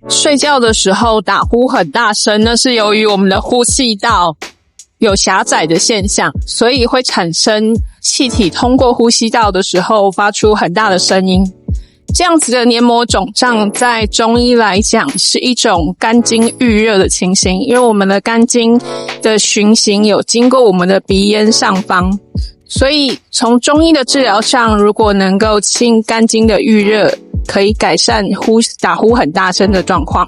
睡觉的时候打呼很大声，那是由于我们的呼吸道有狭窄的现象，所以会产生气体通过呼吸道的时候发出很大的声音。这样子的黏膜肿胀在中医来讲是一种肝经郁热的情形，因为我们的肝经的循行有经过我们的鼻咽上方，所以从中医的治疗上，如果能够清肝经的郁热，可以改善打呼很大声的状况。